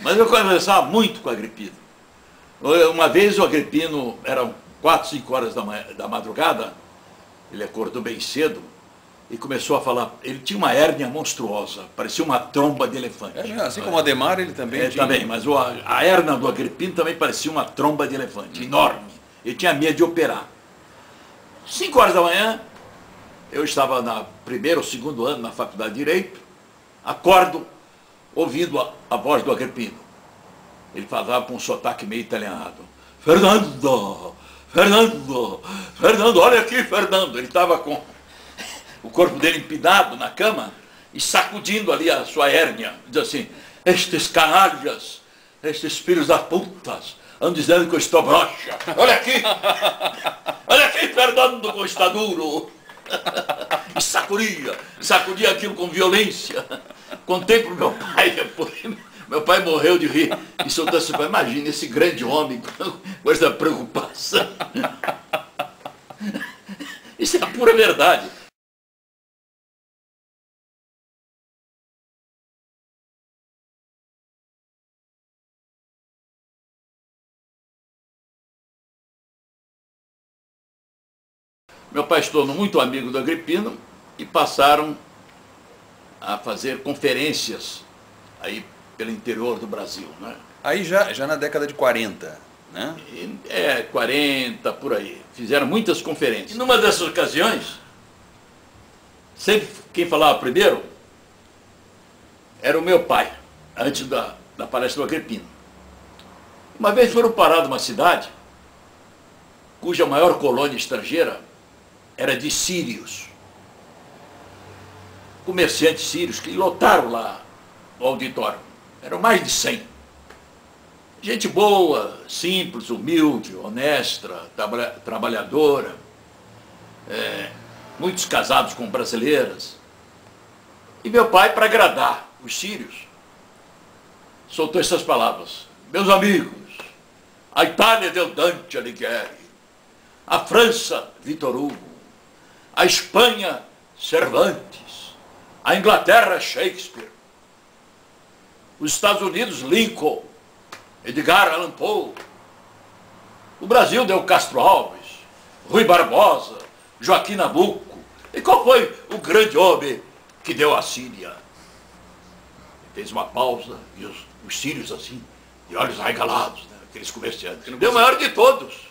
Mas eu conversava muito com o Agripino. Uma vez o Agripino, eram 4, 5 horas da madrugada, ele acordou bem cedo e começou a falar. Ele tinha uma hérnia monstruosa, parecia uma tromba de elefante. Assim como o Ademar, ele também tinha. Também, mas a hérnia do Agripino também parecia uma tromba de elefante, enorme. Ele tinha medo de operar. 5 horas da manhã, eu estava no primeiro ou segundo ano na faculdade de Direito, acordo ouvindo a voz do Agripino. Ele falava com um sotaque meio italianado. Fernando, Fernando, Fernando, olha aqui, Fernando. Ele estava com o corpo dele empinado na cama e sacudindo ali a sua hérnia. Diz assim, estes canalhas, estes filhos da putas, andam dizendo que eu estou broxa. Olha aqui, Fernando, como está duro. E sacudia aquilo com violência. Contei para o meu pai depois. Meu pai morreu de rir e soltou assim, imagina esse grande homem com essa preocupação. Isso é a pura verdade. Meu pai se tornou muito amigo do Agripino e passaram a fazer conferências aí pelo interior do Brasil, né? Aí já na década de 40, né? 40, por aí. Fizeram muitas conferências. E numa dessas ocasiões, sempre quem falava primeiro era o meu pai, antes da palestra do Agripino. Uma vez foram parar numa cidade cuja maior colônia estrangeira era de sírios. Comerciantes sírios que lotaram lá o auditório. Eram mais de 100. Gente boa, simples, humilde, honesta, trabalhadora. Muitos casados com brasileiras. E meu pai, para agradar os sírios, soltou essas palavras. Meus amigos, a Itália deu Dante Alighieri, a França, Victor Hugo, a Espanha, Cervantes, a Inglaterra, Shakespeare, os Estados Unidos, Lincoln, Edgar Allan Poe, o Brasil deu Castro Alves, Rui Barbosa, Joaquim Nabuco. E qual foi o grande homem que deu a Síria? Fez uma pausa e os sírios assim, de olhos arregalados, né, aqueles comerciantes. Deu o maior de todos,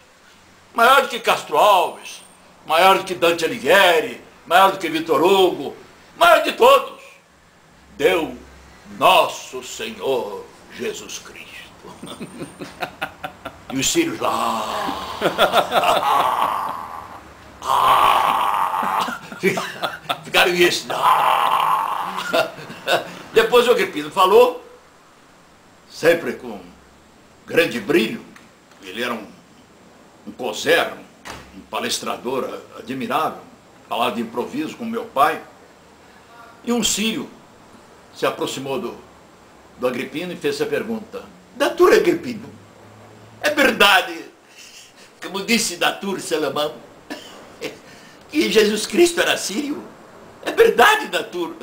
maior do que Castro Alves, maior do que Dante Alighieri, maior do que Victor Hugo, maior de todos. Deu nosso Senhor Jesus Cristo. E os sírios lá. Ficaram isso. Depois o Agripino falou, sempre com grande brilho. Ele era um causer, um palestrador admirável, falava de improviso com meu pai. E um sírio se aproximou do Agripino e fez essa pergunta. Doutor Agripino, é verdade, como disse Doutor Salomão, que Jesus Cristo era sírio? É verdade, Doutor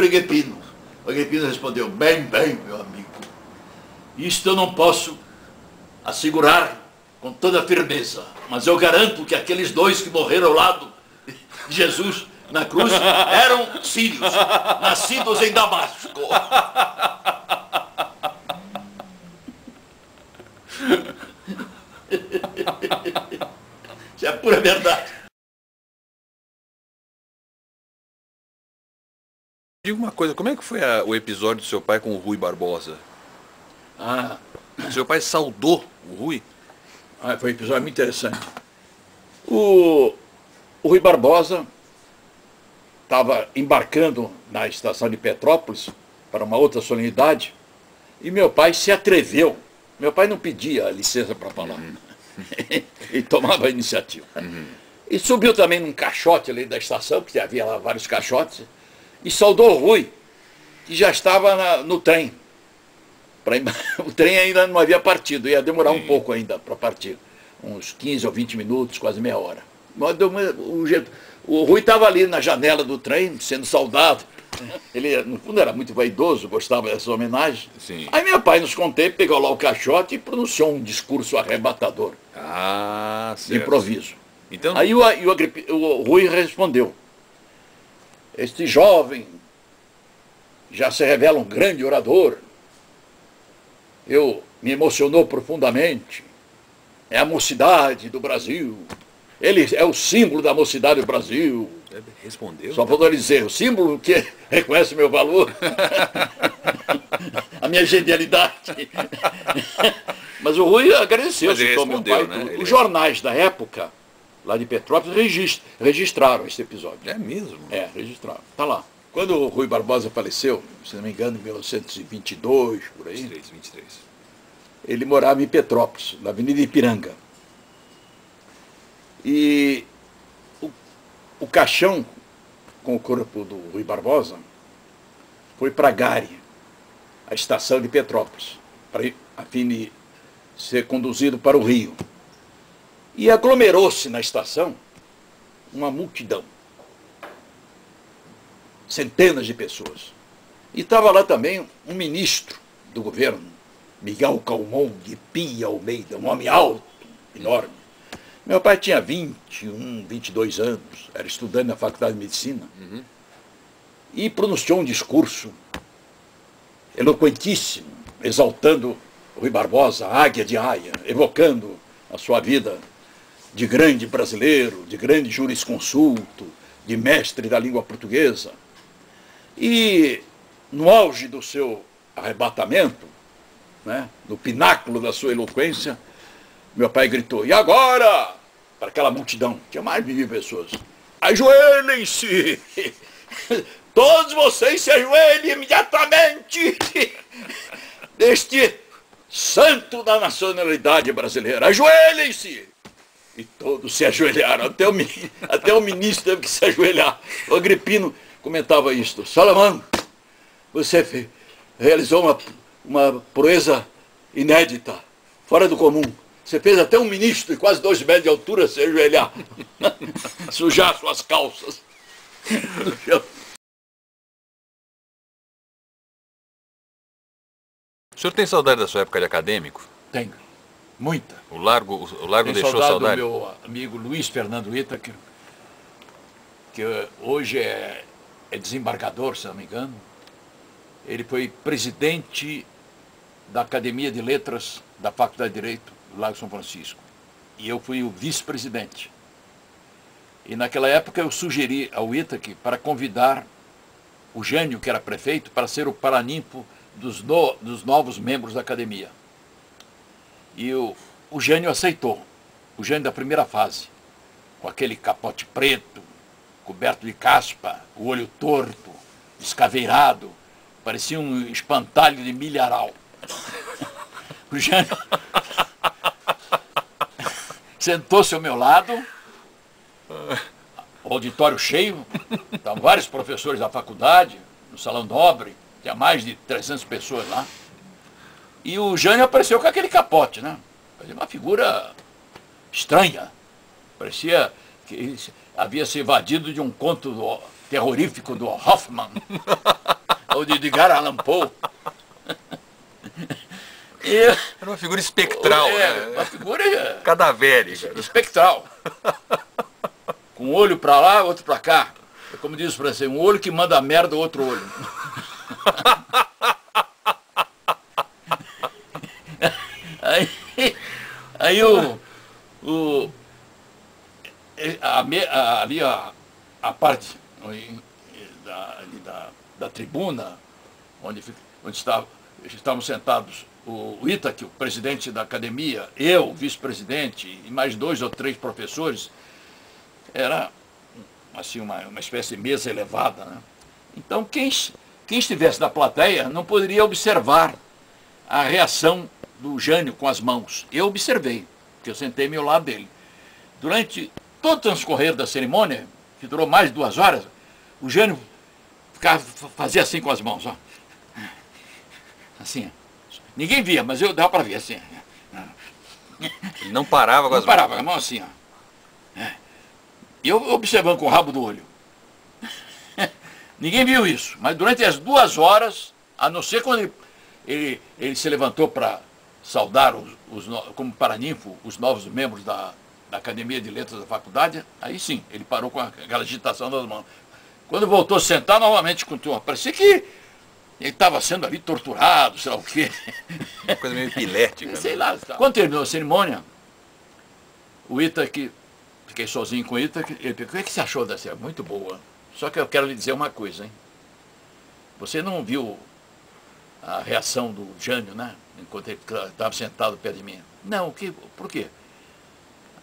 Agripino? O Agripino respondeu, bem, meu amigo. Isto eu não posso assegurar com toda firmeza, mas eu garanto que aqueles dois que morreram ao lado de Jesus na cruz eram sírios, nascidos em Damasco. Isso é pura verdade. Diga uma coisa, como é que foi o episódio do seu pai com o Rui Barbosa? O seu pai saudou o Rui? Foi um episódio muito interessante. O Rui Barbosa estava embarcando na estação de Petrópolis para uma outra solenidade e meu pai se atreveu. Meu pai não pedia licença para falar. Ele tomava a iniciativa. E subiu também num caixote ali da estação, porque havia lá vários caixotes, e saudou o Rui, que já estava no trem. O trem ainda não havia partido, ia demorar um pouco ainda para partir. Uns 15 ou 20 minutos, quase meia hora. O Rui estava ali na janela do trem, sendo saudado Ele, no fundo, era muito vaidoso, gostava dessas homenagens. Sim. Aí meu pai nos contei, pegou lá o caixote e pronunciou um discurso arrebatador. Ah, certo. De improviso. Então... Aí o Rui respondeu: este jovem já se revela um grande orador. Me emocionou profundamente. É a mocidade do Brasil. Ele é o símbolo da mocidade do Brasil. Respondeu? Só posso dizer, o símbolo que reconhece meu valor, a minha genialidade. Mas o Rui agradeceu. Mas ele respondeu, né? Os jornais da época, lá de Petrópolis, registraram esse episódio. É mesmo? É, registraram. Está lá. Quando o Rui Barbosa faleceu, se não me engano, em 1922, por aí. 23. Ele morava em Petrópolis, na Avenida Ipiranga. E o caixão com o corpo do Rui Barbosa foi para Gare, a estação de Petrópolis, a fim de ser conduzido para o Rio. E aglomerou-se na estação uma multidão. Centenas de pessoas. E estava lá também um ministro do governo, Miguel Calmon de Pia Almeida, um homem alto, enorme. Meu pai tinha 21, 22 anos, era estudante na Faculdade de Medicina, e pronunciou um discurso eloquentíssimo, exaltando Rui Barbosa, a águia de Aia, evocando a sua vida de grande brasileiro, de grande jurisconsulto, de mestre da língua portuguesa. E no auge do seu arrebatamento, né, no pináculo da sua eloquência, meu pai gritou: e agora? Para aquela multidão, tinha mais de 1000 pessoas: ajoelhem-se! Todos vocês se ajoelhem imediatamente deste santo da nacionalidade brasileira. Ajoelhem-se! E todos se ajoelharam, até o ministro teve que se ajoelhar. O Agripino comentava isto: Salomão, você realizou uma proeza inédita, fora do comum. Você fez até um ministro de quase 2 metros de altura se ajoelhar, sujar suas calças. O senhor tem saudade da sua época de acadêmico? Tenho, muita. O Largo deixou saudade saudade? do meu amigo Luiz Fernando Whittaker, que hoje é desembargador, se não me engano. Ele foi presidente da Academia de Letras da Faculdade de Direito do Lago São Francisco. E eu fui o vice-presidente. E naquela época eu sugeri ao Whittaker para convidar o Jânio, que era prefeito, para ser o paraninfo dos novos membros da academia. E o Jânio aceitou. O Jânio da primeira fase, com aquele capote preto, coberto de caspa, o olho torto, escaveirado, parecia um espantalho de milharal. O Jânio sentou-se ao meu lado, o auditório cheio, estavam vários professores da faculdade, no salão nobre, tinha mais de 300 pessoas lá. E o Jânio apareceu com aquele capote, né? Parecia uma figura estranha. Parecia que havia se evadido de um conto terrorífico do Hoffman, ou de Edgar Allan Poe. Era uma figura espectral, né? Uma figura cadavérica. Espectral. Com um olho para lá, outro para cá. É como diz o francês, um olho que manda a merda, o outro olho. Aí ali a parte da tribuna, onde estavam sentados o Whittaker, o presidente da academia, eu, o vice-presidente, e mais 2 ou 3 professores, era assim uma espécie de mesa elevada, né? Então quem estivesse na plateia não poderia observar a reação do Jânio com as mãos. Eu observei, porque eu sentei ao lado dele. Durante todo o transcorrer da cerimônia, que durou mais de 2 horas, o Jânio fazia assim com as mãos, ó. Assim. Ninguém via, mas eu dava para ver assim. Ele não parava com as mãos? Não parava, com a mão assim, ó. E eu observando com o rabo do olho. Ninguém viu isso, mas durante as 2 horas, a não ser quando ele se levantou para saudar, como paraninfo, os novos membros da Academia de Letras da faculdade, aí sim, ele parou com aquela agitação das mãos. Quando voltou a sentar, novamente continuou. Parecia que ele estava sendo ali torturado, sei lá o quê. Uma coisa meio epilética. Sei lá. Quando terminou a cerimônia, o Itaque, fiquei sozinho com o Itaque, ele perguntou: o que você achou dessa? Muito boa. Só que eu quero lhe dizer uma coisa, hein? Você não viu a reação do Jânio, né? Enquanto ele estava sentado perto de mim. Não, por quê?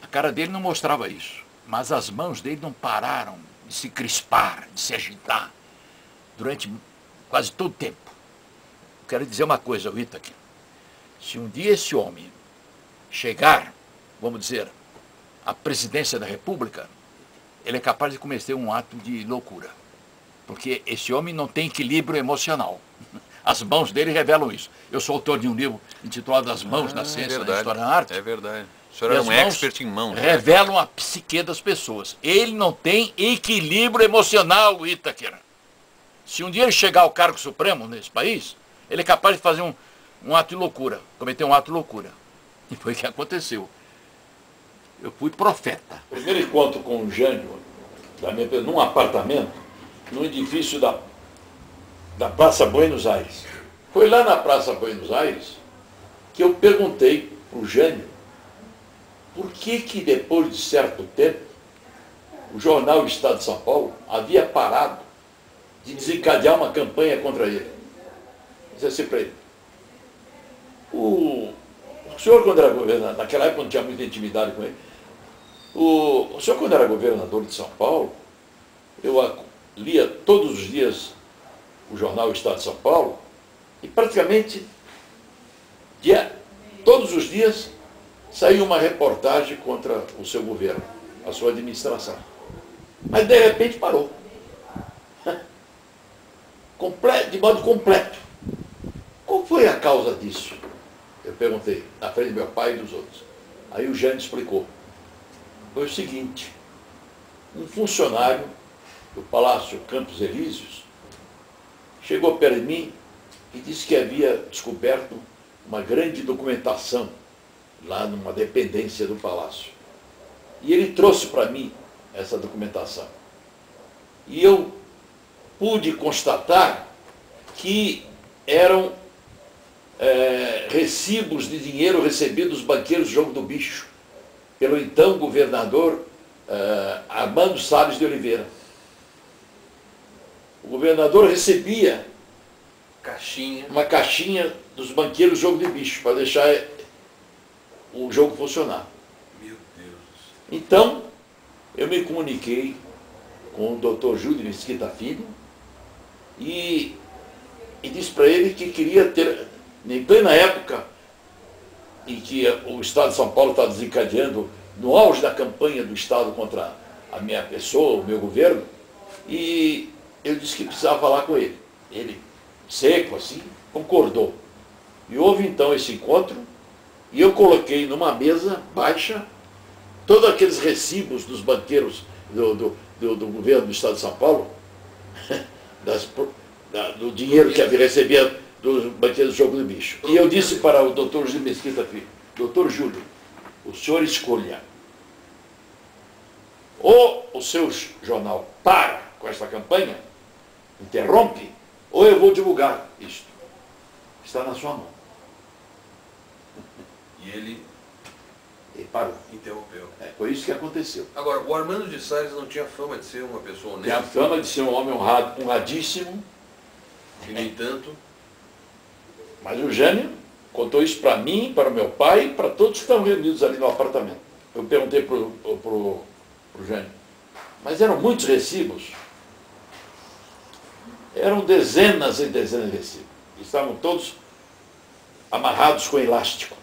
A cara dele não mostrava isso, mas as mãos dele não pararam de se crispar, de se agitar, durante quase todo o tempo. Eu quero dizer uma coisa, Itaque. Se um dia esse homem chegar, vamos dizer, à presidência da República, ele é capaz de cometer um ato de loucura. Porque esse homem não tem equilíbrio emocional. As mãos dele revelam isso. Eu sou autor de um livro intitulado As Mãos na Ciência, na História da Arte. É verdade. O senhor era um expert em mãos. Revelam a psique das pessoas. Ele não tem equilíbrio emocional, Itaquer. Se um dia ele chegar ao cargo supremo nesse país, ele é capaz de fazer um ato de loucura, cometer um ato de loucura. E foi o que aconteceu. Eu fui profeta. Primeiro encontro com o Jânio, num apartamento, num edifício da Praça Buenos Aires. Foi lá na Praça Buenos Aires que eu perguntei para o Jânio por que depois de certo tempo o jornal Estado de São Paulo havia parado de desencadear uma campanha contra ele. Disse assim para ele: o senhor, quando era governador, naquela época não tinha muita intimidade com ele, o senhor, quando era governador de São Paulo, eu lia todos os dias o jornal Estado de São Paulo, e praticamente todos os dias saía uma reportagem contra o seu governo, a sua administração. Mas de repente parou. De modo completo. Qual foi a causa disso? Eu perguntei, na frente do meu pai e dos outros. Aí o Jânio explicou. Foi o seguinte: um funcionário do Palácio Campos Elíseos chegou perto de mim e disse que havia descoberto uma grande documentação lá numa dependência do palácio. E ele trouxe para mim essa documentação. E eu pude constatar que eram recibos de dinheiro recebidos dos banqueiros do Jogo do Bicho, pelo então governador Armando Salles de Oliveira. O governador recebia uma caixinha dos banqueiros do Jogo de Bicho, para deixar o jogo funcionar. Meu Deus. Então, eu me comuniquei com o Dr. Júlio Mesquita Filho e disse para ele que queria ter, em plena época em que o Estado de São Paulo estava desencadeando, no auge da campanha do Estado contra a minha pessoa, o meu governo, e eu disse que precisava falar com ele. Ele, seco assim, concordou. E houve então esse encontro, e eu coloquei numa mesa baixa todos aqueles recibos dos banqueiros do governo do Estado de São Paulo, do dinheiro que havia recebido dos banqueiros do Jogo do Bicho. E eu disse para o doutor Júlio Mesquita Filho: doutor Júlio, o senhor escolha. Ou o seu jornal para com esta campanha, interrompe, ou eu vou divulgar isto. Está na sua mão. E ele parou. Interrompeu. Foi isso que aconteceu. Agora, o Armando de Salles não tinha fama de ser uma pessoa honesta? Tem a fama de ser um homem honradíssimo. E, no entanto... Mas o Jânio contou isso para mim, para o meu pai e para todos que estão reunidos ali no apartamento. Eu perguntei para o Jânio: mas eram muitos recibos? Eram dezenas e dezenas de recibos. Estavam todos amarrados com elástico.